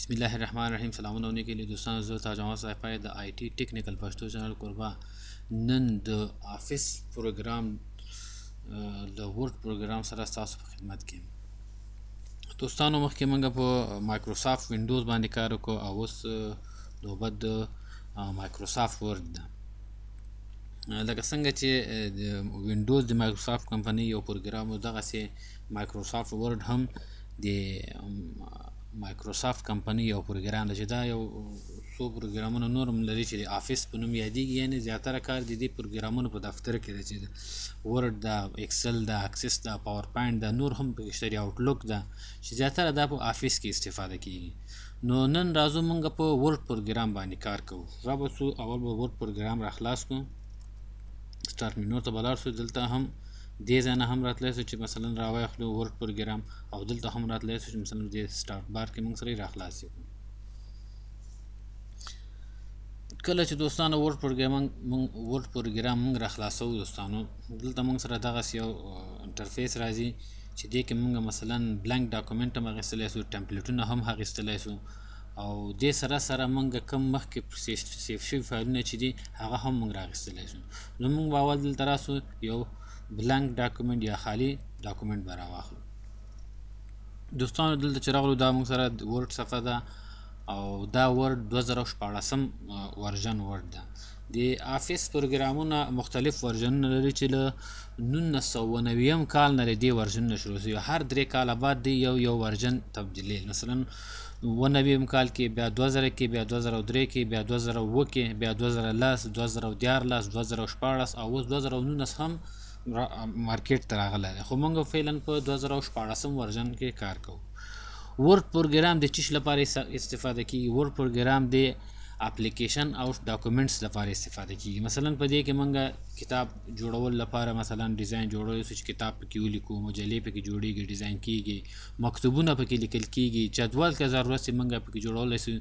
بسم الله الرحمن الرحیم. سلامونه نیکی له دوستانو، زه تاج محمد صافی د آی ټی ټیکنیکل پښتو چینل قربا. نن د افیس پروګرام د ورډ پروګرام سره تاسو په خدمت کې یم. دوستانو مخکې موږ په مایکروسافټ وینډوز باندې کار وکړو او اوس نوبت د مایکروسافټ ورډ ده. لکه څنګه چې د وینډوز د مایکروسافټ کمپنۍ یو پروګرام و، دغسې مایکروسافټ ورډ هم د مایکروسافټ کمپنۍ یو پروګرام ده چې دا یو څو پروګرامونه نور هم لري چې د افیس په نوم یادېږي. یعنې زیاتره کار د دې پروګرامونو په دفتر کې ده چې د ورډ ده، اکسل ده، اکسس ده، پاور پاینټ ده، نور هم پکې شته، آوټلوک ده چې زیاتره دا په افیس کې استفاده کېږي. نو نن راځو موږ په ورډ پروګرام باندې کار کوو. را به څو اول به ورډ پروګرام را خلاص کړو، سټارټ مینو ته به لاړ شو. دلته هم دې ځای نه هم راتلی شو چې مثلا را واخلو ورډ پروګرام، او دلته هم راتلی شو چې مثلا دې سټارټ بار کې موږ سره یې را خلاص کړو. کله چې دوستانو ورډ پروګرام موږ را خلاصوو، دوستانو دلته موږ سره دغسې یو انټرفیس راځي چې دې کې موږ مثلا بلانک ډاکومنټ هم اخیستلی شو، ټمپلیټونه هم اخیستلی شو، او دې سره سره موږ کوم مخکې سیف شوي فایلونه چې دي هغه هم موږ رااخیستلی شو. نو موږ به اول دلته راسو، یو بلانک ډاکومنټ یا خالي ډاکومنټ به راواخلو. دوستانو دلته چې راغلو دا موږ سره ورډ صفحه ده، او دا ورډ 2014 ورژن ورډ ده. د افیس پروګرامونه مختلف ورژنونه لري چې له 1990 کال نه دې ورژنونه شروع شوي. هر 3 کاله بعد دی یو ورژن تبدیلی، مثلا 1990 کال کې، بیا 2000 کې، بیا 2003 کې، بیا 2007 کې، بیا 2010، 2014، 2014 او اوس 2019 هم مارکیټ ته راغلی دی، خو موږ فعلا په 2014 ورژن کې کار کوو. ورډ پروګرام د چیش لپاره استفاده کیږي؟ ورډ پروګرام د اپلیکیشن او ډاکومنټس لپاره استفاده کیږي. مثلا په دې کې موږ کتاب جوړول لپاره مثلا ډیزاین جوړولی شو چې کتاب پکې ولیکو، مجلې پکې جوړیږي، ډیزاین کیږي، مکتوبونه پکې لیکل کیږي، جدول که ضرورت سي موږ پکې جوړولی شو.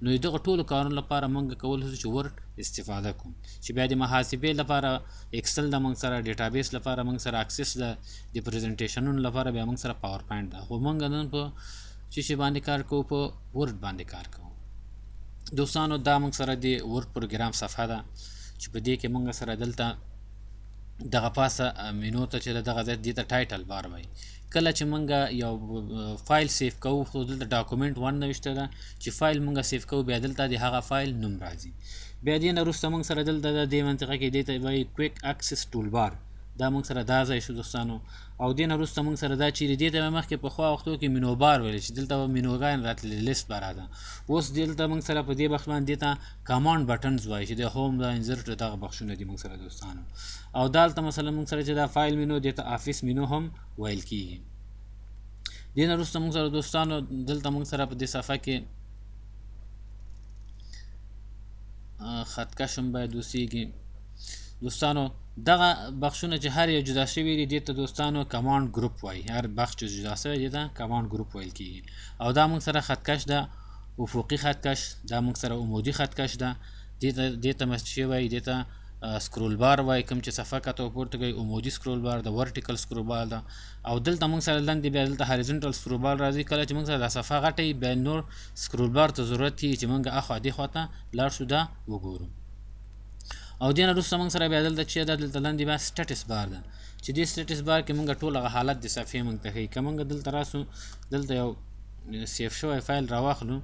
نو دغه ټولو کارونو لپاره موږ کولی شو چې ورډ استفاده کوو. چې بیا د محاسبې لپاره اکسل ده موږ سره، ډیټابیس لپاره موږ سره اکسس ده، د پریزنټیشنونو لپاره بیا موږ سره پاور پاینټ ده. خو موږ نن په چې باندې کار کوو، په ورډ باندې کار کوو. دوستانو دا موږ سره د ورډ پروګرام صفحه ده چې په دې کې موږ سره دلته دغه پاسه مینو ته چې دغه ځای دې ته ټایټل بار وایي. کله چې موږ یو فایل سیف کوو، خو دلته ډاکومنټ 1 نوشته ده چې فایل موږ سیف کوو، بیا دلته د هغه فایل نوم راځي. بیا دې نه وروسته موږ سره دلته د دې منطقه کې دې ته وایي کویک اکسس ټول بار، دا موږ سره دا ځای شو دوستانو. او دې نه وروسته موږ سره دا چیرې دې ته مخکې پخوا وختو کې مینو بار ویل چې دلته مینوګان راتللی، لیست به راته. اوس دلته موږ سره په دې بخش باندې دې ته کمانډ بټنز وایي چې د هوم، د انزرټ، دغه بخشونه دي موږ سره دوستانو. او دلته مثلا موږ سره چې دا فایل مینو دې ته افیس مینو هم ویل کېږي. دې نه وروسته موږ سره دوستانو دلته موږ سره په دې صفحه کې خطکش هم باید اوسیږي. دوستانو دغه بخشونه چې هر یو جدا شوي دي دې ته دوستانو کمانډ ګروپ وایي. هر بخش چې جدا شوی دې ته کمانډ ګروپ ویل کېږي. او دا موږ سره خطکش ده، افقي خطکش، دا موږ سره عمودي خطکش ده، دې ته مسچې وایي، دې ته سکرول بار وایي، کوم چې صفحه کته پورته کوي، عمودي سکرول بار ده، ورټیکل سکرول بار ده. او دلته موږ سره لاندې بیا دلته هاریزونټل سکرول بار راځي. کله چې موږ سره دا صفحه غټه وي، بیا نور سکرول بار ته ضرورت وي چې موږ اخوا دې خوا ته لاړ شو، دا وګورو. او دې نه وروسته موږ سره بیا دلته چې ده دلته لاندې بیا سټیټس بار ده چې دې سټیټس بار کې موږ ټول هغه حالت د صفحې موږ ته ښیي. که موږ دلته راسو، دلته یو سیف شوی فایل راواخلو،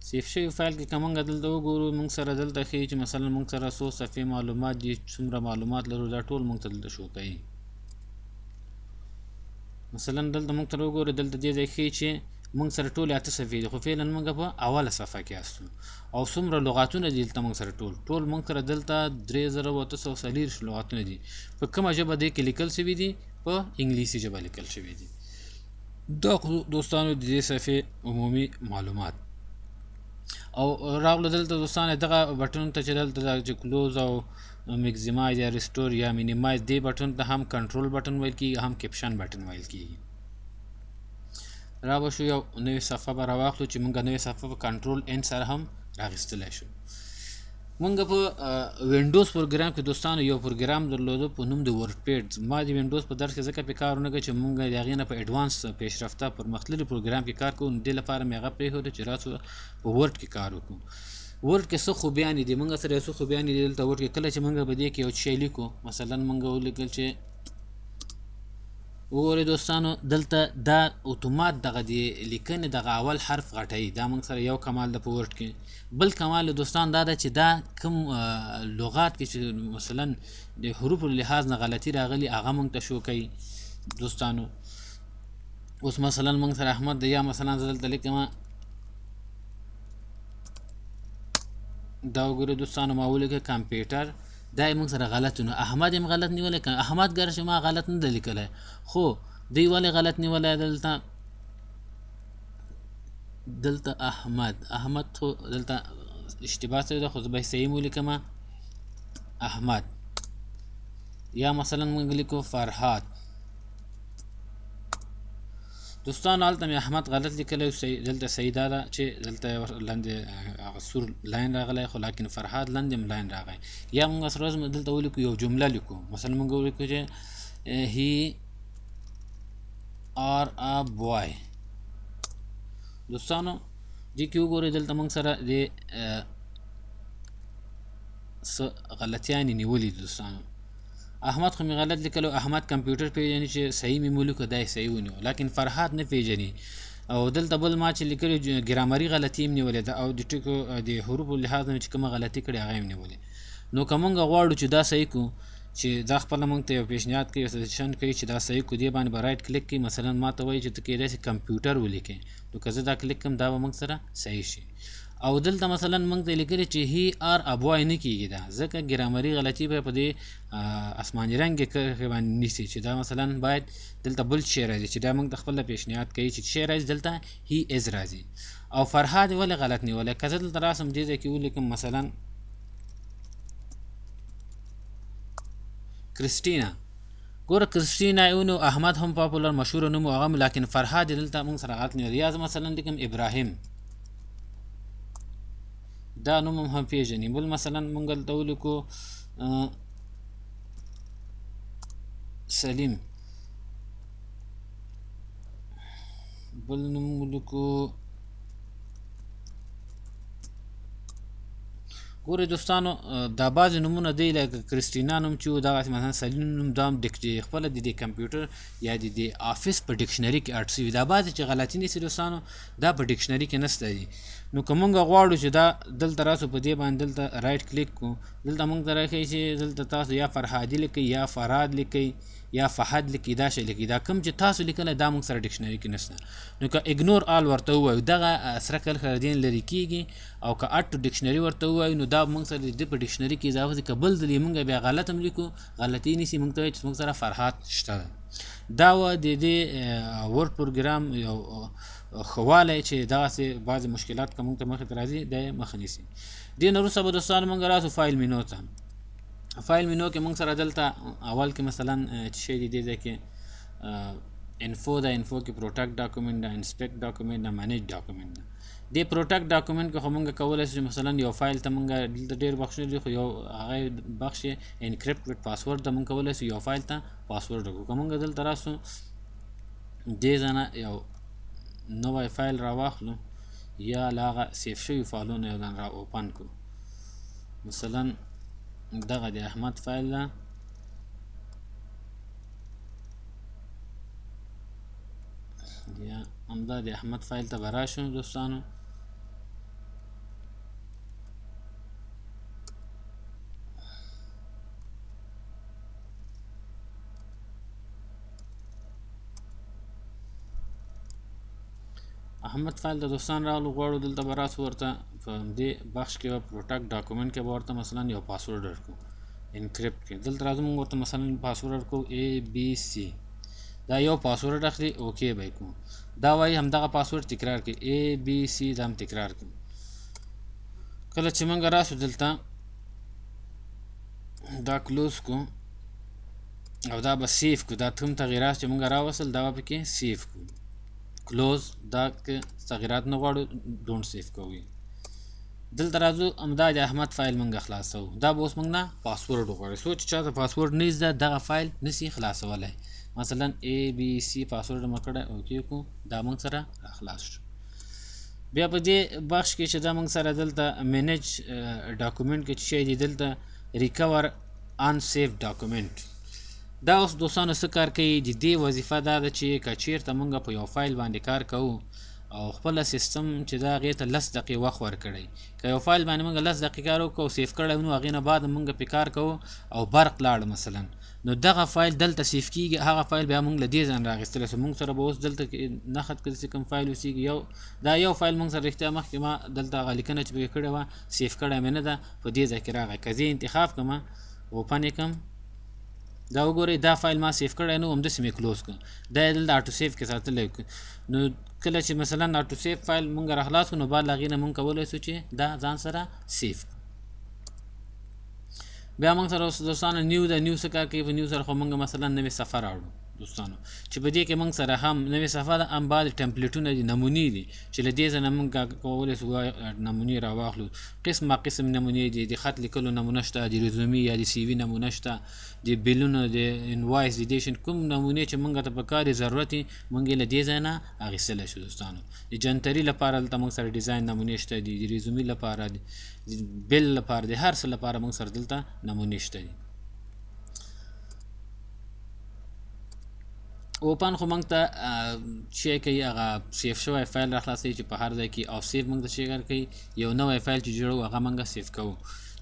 سیف شوی فایل کې که موږ دلته وګورو، موږ سره دلته ښیي چې مثلا موږ سره څو صفحې معلومات دي، څومره معلومات لرو، دا ټول موږ ته دلته شو کوي. مثلا دلته موږ ته وګورو، دلته دې ځای ښیي چې موږ سره ټول 8 صفحې دي، خو فعلا موږ په اوله صفحه کې یاستو. او څومره لغاتونه دي دلته موږ سره ټول موږ سره دلته 3840 لغاتونه دي. په کومه ژبه دې کې لیکل شوي دي؟ په انګلیسي ژبه لیکل شوي دي. دا دوستانو د دې صفحې عمومي معلومات. او راغلو دلته دوستانو دغه بټن ته چې دلته چې کلوز او میکزیمایز یا ریسټور یا مینیمایز، دې بټن ته هم کنټرول بټن ویل کېږي، هم کیپشن بټن ویل کېږي. را به شو یو نوې صفحه به راواخلو چې موږ نوې صفحه په کنټرول ان سره هم راغیستلی شو. مونږ په وینډوز پروګرام کې دوستانو یو پروګرام درلوده په نوم د ورډ پیډ. ما د وینډوز په درس کې ځکه په کار ونه کړ چې مونږ د هغې نه په ایډوانس پیشرفته پرمختللي پروګرام کې کار کوو، نو دې لپاره مې هغه پرېښوده چې راسو په ورډ کې کار وکړو. ورډ کې څه خوبیانې دي، مونږ سره یو څه خوبیانې دي دلته ورډ کې. کله چې مونږ په دې کې یو شی لیکو، مثلا مونږ ولیکل چې وګورئ دوستانو دلته دا اتومات دغه د لیکنې دغه اول حرف غټوي. دا موږ سره یو کمال ده په ورډ کې. بل کمال دوستان دا ده چې دا کوم لغات کې چې مثلا د حروفو لحاظ نه غلطي راغلي هغه موږ ته شو کوي دوستانو. اوس مثلا موږ سره احمد ده، یا مثلا زه دلته لیکم دا وګورئ دوستانو ما ولیکه کمپیوټر، دا موږ سره غلط نو احمد هم غلط نیولی که احمد ګرچې ما غلط نه ده لیکلی، خو دوی ولې غلط نیولی دلته احمد خو دلته اشتباه شوی ده، خو زه به صحیح مو لیکم احمد. یا مثلا موږ لیکو فرهاد دوستانو، هلته مې احمد غلط لیکلی، دلته صحیح دا ده چې دلته لاندې هغه سور لاین راغلی، خو لاکن فرهاد لاندې هم لاین راغی. یا موږ سره دلته ولیکو یو جمله لیکو، مثلا موږ ولیکو چې هی آر ا بوای. دوستانو دې کې وګورئ دلته موږ سره د څه غلطیانې نیولي دي دوستانو. احمد خو مې غلط لیکلو، احمد کمپیوټر پیژني چې صحیح مې ولیکو دا یې صحیح ونیو، لیکن فرهاد نه پیژني. او دلته بل ما چې لیکلي ګرامري غلطي هم نیولې ده، او د ټکو د حروفو لحاظ نه چې کومه غلطي کړې هغه هم نیولې. نو که موږ غواړو چې دا صحیح کړو، چې دا خپله موږ ته یو پیشنهاد کوي، یو سجیشن کوي چې دا صحیح کړو، دې باندې به رایټ کلیک کوي. مثلا ما ته وایي چې ته کیدای شي کمپیوټر ولیکې، نو که زه دا کلیک کړم دا به موږ سره صحیح شي. او دلته مثلا موږ ته لیکلي چې هی آر ابوای نه کیږي، دا ځکه ګرامري غلطي به په دې اسماني رنګ کې باندې نیسي، چې دا مثلا باید دلته بل شی راځي، چې دا موږ ته خپله پیشنهاد کوي چې شی راځي دلته هی از راځي. او فرهاد ولې غلط نیولی، که زه دلته راسم دې ځای کې ولیکم مثلا کریسټینا، ګوره کریسټینا یو نو احمد هم پاپولر مشهور نوم هغه، لیکن فرهاد دلته موږ سره غلط نیولی. یا زه مثلا لیکم ابراهیم، دا نوم هم پیژني. بل مثلا موږ دلته ولیکو سلیم، بل نوم ولیکو. ګورئ دوستانو دا بعضې نومونه دی لکه کریسټینا نوم چې و، دغسې مثلا سلیم نوم دا هم خپله د دې کمپیوټر یا د دې آفس په ډکشنري کې اډ شوي. دا بعضې چې غلطي نیسي دوستانو دا په ډکشنري کې نشته دي. نو که مونږ غواړو چې دا دلته راسو په دې باندې دلته رایټ کلیک کړو، دلته مونږ ته راښیي چې دلته تاسو یا فرهادي لیکئ یا فراد لیکئ یا فهد لیکي، دا شی لیکي. دا کوم چې تاسو لیکلی دا موږ سره ډکشنري کې نشته. نو که اګنور آل ورته ووایو دغه سره کرښه د دې نه لرې کېږي، او که اډ ټو ډکشنري ورته ووایو نو دا موږ سره د دې په ډکشنري کې اضافه دي. که بل ځل یې موږ بیا غلط هم لیکو غلطي نیسي، موږ ته وایي چې موږ سره فرهاد شته ده. دا وه د دې ورډ پروګرام یو ښه والی چې دغسې بعضې مشکلات که موږ ته مخې ته راځي دی یې مخه نیسي. دې نه وروسته به دوستانو موږ راسو فایل مینو ته. فایل مینو کې موږ سره دلته اول کې مثلا چې شی دی دې ځای کې انفو ده، انفو کې پروټکټ ډاکومنټ ده، انسپیکټ ډاکومنټ ده، منیج ډاکومنټ ده. دې پروټکټ ډاکومنټ کې خو موږ کولی شو مثلا یو فایل ته موږ دلته ډېر بخشونه دي، خو یو هغه بخش یې انکریپټ وډ پاسورډ ده، موږ کولی شو یو فایل ته پاسورډ وکړو. که موږ دلته راسو دې ځای نه یو نوی فایل راواخلو یا له هغه سیف شوي فایلونه یو ځان را اوپن کړو، مثلا دغه د احمد فایل ده، یا همدا د احمد فایل ته به راشو دوستانو. احمد فایل ته دوستان راغلو، غواړو دلته به راسو ورته په دې بخش کې به پروټکټ ډاکومنټ کې به ورته مثلا یو پاسورډ ورکړو انکریپټ کې. دلته راځو موږ ورته مثلا پاسورډ ورکړو ABC، دا یو پاسورډ اخلي، اوکې به یې کړو. دا وایي همدغه پاسورډ تکرار کړي ABC، دا هم تکرار کړو. کله چې موږ راسو دلته دا کلوز کړو او دا به سیف کړو، دا کوم تغییرات چې موږ راوصل دا به پکې سیف کړو. کلوز دا که تغییرات نه غواړو ډونټ سیف کوئ. دلته راځو همدا د احمد فایل مونږ خلاصو. دا به اوس مونږ نه پاسورډ وغواړي. څوک چې چاته پاسورډ نه زده دغه فایل نشي خلاصولی. مثلا ABC پاسورډ مې کړی اوکې کو دا مونږ سره راخلاص شو. بیا په دې بخش کې چې دا مونږ سره دلته مینج ډاکومنټ کې چې شی دی دلته ریکور ان سیف ډاکومنټ. دا اوس دوستانو څه کار کوي؟ د دې وظیفه دا ده چې که چېرته مونږ په یو فایل باندې کار کوو او خپله سیستم چې دا هغې ته 10 دقیقې وخت ورکړی، که یو فایل باندې مونږ 10 دقیقې کار وکړو او سیف کړی نو هغې نه بعد مونږ پې کار کوو او برق لاړ مثلا، نو دغه فایل دلته سیف کېږي. هغه فایل بیا مونږ له دې ځای نه رااخیستلی سو. مونږ سره به اوس دلته نښت کړي چې کوم فایل اوسېږي دا یو فایل مونږ سره رښتیا مخکې ما دلته هغه لیکنه چې پکې کړې وه سیف کړی مې نه ده په دې ځای کې راغی. که زه انتخاب کړم اوپن یې کړم دا وګورئ دا فایل ما سیف کړی نو همداسې مې کلوز کړ. دا یې دلته اټو سیف کې ساتلی. نو کله چې مثلا اټو سیف فایل مونږ راخلاص کړو نو بعد له هغې نه مونږ کولی سو چې دا ځان سره سیف کړو. بیا مونږ سره اوس دوستانو نیو ده. نیو څه کار کوي؟ په نیو سره خو مونږ مثلا نوې صفحه راوړو دوستانو چې په دې کې مونږ سره هم نوې صفحه ده، هم بعد ټمپلیټونه دي، نمونې دي چې له دې ځای نه مونږ کولی سو نمونې راواخلو. قسمه قسم نمونې دي، د خط لیکلو نمونه شته، د ریزومي یا د سی وي نمونه شته، د بیلونو د انوایس د دې شین کوم نمونې چې مونږ ته پکار دي ضرورت یې مونږ یې له دې ځای نه اخیستلی شو دوستانو. د جنتري لپاره دلته مونږ سره ډیزاین نمونې شته دي، د ریزومي لپاره، د بیل لپاره، د هر څه لپاره مونږ سره دلته نمونې شته دي. اوپن خو مونږ ته شی کوي هغه سیف شوی فایل راخلاصوي چې په هر ځای کې، او سیف مونږ ته شی کار کوي یو نوی فایل چې جوړو هغه مونږ سیف کوو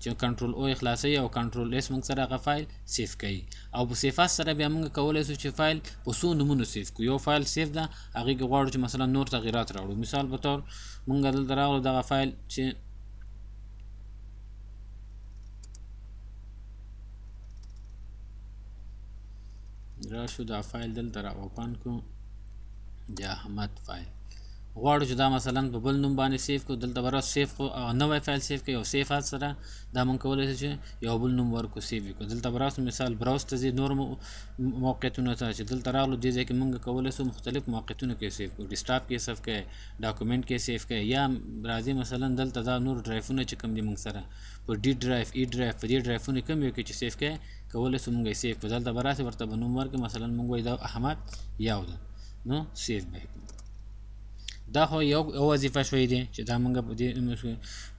چې کنټرول او خلاصوي او کنټرول اس مونږ سره هغه فایل سیف کوي. او په سیفاس سره بیا مونږ کولی سو چې فایل په څو نومونو سیف کړو. یو فایل سیف ده هغې کې غواړو چې مثلا نور تغیرات راوړو. مثال په طور مونږ دلته راغلو دغه فایل چې راشو دا فایل دلته را اوپن کړو د احمد فایل غواړو چې دا مثلا په بل نوم باندې سیف کړو. دلته به راسو سیف کړو نوی فایل سیف کړو او سیفات سره دا مونږ کولی شو چې یو بل نوم ورکړو سیف یې کړو. دلته به راسو مثال براوز ته ځي نور موقعیتونو ته چې دلته راغلو دې ځای کې مونږ کولی سو مختلف موقعیتونو کې سیف کړو. ډیسکټاپ کې سیف کړئ، ډاکومنټ کې سیف کړئ، یا راځي مثلا دلته دا نور ډرایفونه چې کوم دي مونږ سره په ډي ډرایف ای ډرایف په دې ډرایفونو کوم یو کې چې سیف کړئ کولی سو مونږ یې سیف کړو. دلته به راسي ورته به نوم ورکړو مثلا مونږ وایو دا احمد یو ده نو سیف به یې کړو. دا خو یو وظیفه شوی دی چې دا مونږ په دې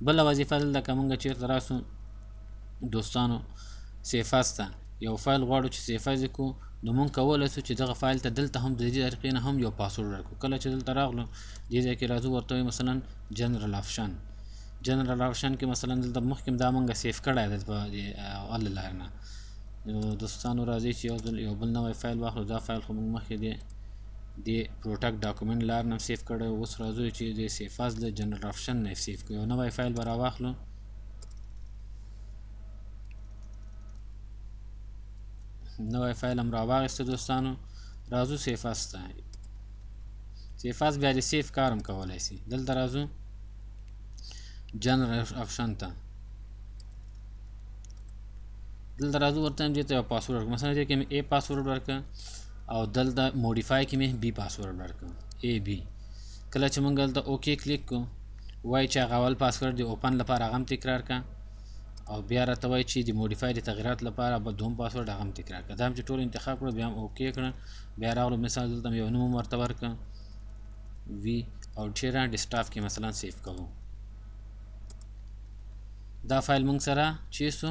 بله وظیفه دلته که مونږ چېرته راسو دوستانو سیفاس ته یو فایل غواړو چې سیفاس یې کړو نو مونږ کولی سو چې دغه فایل ته دلته هم د دې طریقې نه هم یو پاسورډ ورکړو. کله چې دلته راغلو دې ځای کې راځو ورته وایو مثلا جنرال آپشن کې مثلا دلته مخکې دا مونږ سیف کړی دی په دې اله لار نه. دوستانو راځئ چې یو بل نوی فایل واخلو. دا فایل خو مونږ مخکې د پروټکټ ډاکومنټ لار نه سیف کړی. اوس راځو چې د سیفاس د جنرال آپشن نه سیف کړو. یو نوی فایل به راواخلو. نوی فایل هم راواخیسته دوستانو. راځو سیفاس ته. سیفاس بیا د سیف کار هم کولی سي. دلته راځو جنرال آپشن ته. دلته راځو ورته هم دې ته یو پاسورډ ورکړو. مثلا دې کې مې A پاسورډ ورکړه او دلته موډیفای کې مې B پاسورډ ورکړه AB. کله چې مونږ دلته اوکې کلیک کړو وایي چې هغه اول پاسورډ د اوپن لپاره هغه هم تکرار کړه او بیا راته وایي چې د موډیفای د تغییرات لپاره به دوم پاسورډ هغه هم تکرار کړه. دا هم چې ټول انتخاب کړو بیا هم اوکې کړه. بیا راغلو مثال دلته یو نوم ورته ورکړه وي او چیرې ډیسکټاپ کې مثلا سیف کوو. دا فایل مونږ سره چې سو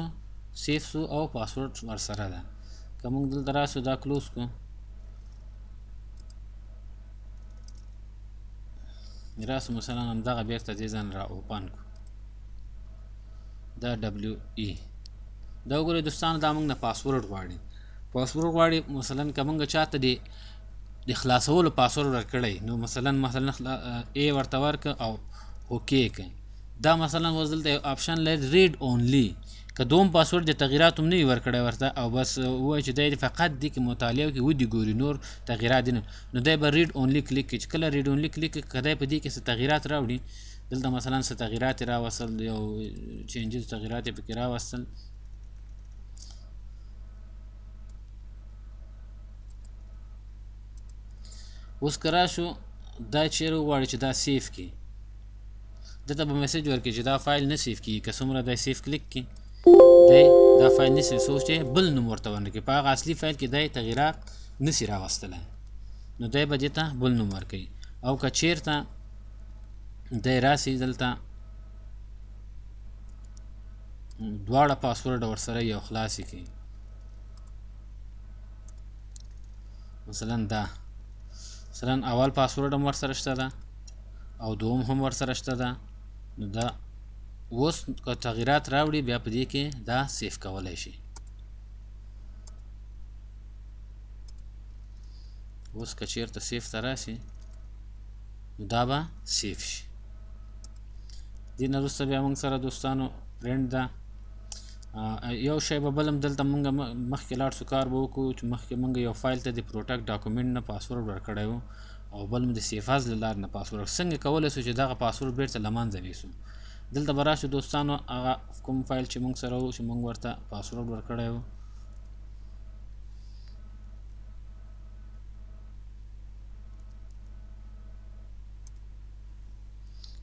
سیف سو او پاسورډ ورسره ده. که مونږ دلته راسو دا کلوز کړو راسو مثلا همدغه بیرته دې ځای نه را اوپن کړو دا WE. دا وګورئ دوستانو دا مونږ نه پاسورډ غواړي. مثلا که مونږ چاته د خلاصولو پاسورډ ورکړی نو مثلا A ورته ورکړه او اوکې کړئ. دا مثلا اوس دلته یو آپشن لري ریډ اونلی. که دوم پاسورډ د تغییرات هم نه وي ورکړی ورته او بس ووایي چې دی فقط دې کې مطالعه وکړي ودې ګوري نور تغییرات دي نه نو دی به ریډ اونلی کلیک کړي. چې کله ریډ اونلی کلیک کړي که دی په دې کې څه تغییرات راوړي دلته مثلا څه تغییرات یې راوستل یو چینجز تغییرات یې پکې راوستل اوس که راشو دا چیرې وغواړي چې دا سیف کړي دته به میسج ورکړي چې دا فایل نه سیف کیږي، که څومره دی سیف کلیک کړي دی دا فایل نه سیف سوچ چې بل نوم ورته ورنکړي، په هغه اصلي فایل کې دی تغییرات نسی راوستلی، نو دی به دې ته بل نوم ورکوي. او که چیرته دی راسي دلته دواړه پاسورډ ورسره یو خلاص کړي، مثلا دا مثلا اول پاسورډ هم ورسره شته ده او دوم هم ورسره شته ده، نو دا اوس که تغییرات راوړي بیا په دې کې دا سیف کولی شي. اوس که چیرته سیف ته راسي نو دا به سیف شي. دې نه وروسته بیا موږ سره دوستانو پرنټ ده. یو شی به بل هم دلته موږ مخکې لاړ شو کار به وکړو چې مخکې موږ یو فایل ته د پروټکټ ډاکومنټ نه پاسورډ ورکړی و او بل مو د سیفاز له لارې نه پاسورډ. څنګه کولی شو چې دغه پاسورډ بیرته له منځه یوسو؟ دلته به راشو دوستانو هغه کوم فایل چې موږ سره و چې موږ ورته پاسورډ ورکړی و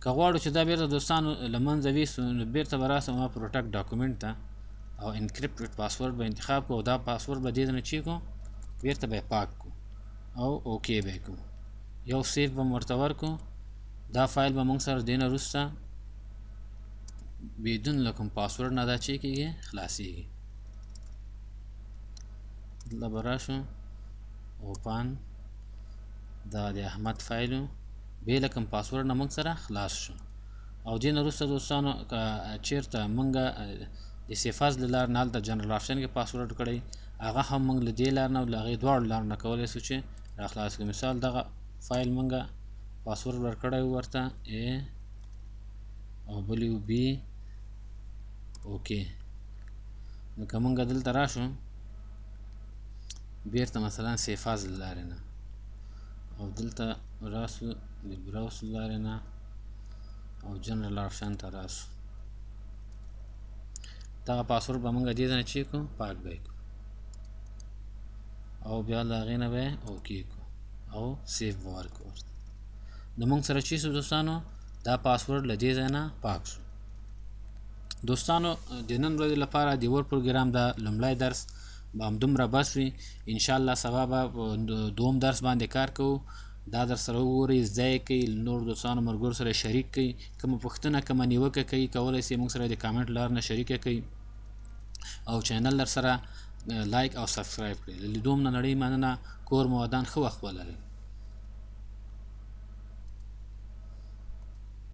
که غواړو چې دا بیرته دوستانو له منځه ویسو نو بیرته به راسو ما پروټکټ ډاکومنټ ته او انکریپټډ پاسورډ به انتخاب کړو او دا پاسورډ به دې نه چی کړو بیرته به یې پاک کړو او اوکې به یې کړو، یو سیف به م ورته ورکړو. دا فایل به موږ سره دې نه وروسته بدون له کوم پاسورډ نه دا چی کېږي خلاصېږي. دلته به راشو اوپن دا د احمد فایلو بې له کوم پاسورډ نه موږ سره خلاص شو. او دې نه وروسته دوستانو که چیرته موږ د سیفاز له لارې نه هلته جنرل آپشن کې پاسورډ کړی هغه هم موږ له دې لارې نه او له هغې دواړو لارو نه کولی شو چې راخلاص کړو. مثال دغه فایل موږ پاسورډ ورکړی و ورته A او بل یو B اوکې. نو که موږ دلته راشو بیرته مثلا سیفاز له لارې نه او دلته راسو د براوس له لارې نه او جنرل آپشن ته راسو دغه پاسورډ به موږ دې نه چی کړو پاک به یې کړو او بیا له هغې نه به یې اوکې کړو او سیف به ورکړو ورته. نو موږ سره چی شو دوستانو دا پاسورډ له دې ځای نه پاک شو. دوستانو د نن ورځې لپاره د ور پروګرام د لومړی درس به همدومره بس وي. انشاءالله سبا به دوم درس باندې کار کوو. دا در سره وګورئ، زده یې کوئ، نور دوستانو ملګرو سره شریک کړئ. کومه پوښتنه کومه نیوکه کوي کولی شئ موږ سره د کامنټ له لارې نه شریکه کړئ او چینل در سره لایک او سبسکرایب کړئ. له لیدو م نه نړۍ مننه. کور مو ودان، ښه وخت ولرئ.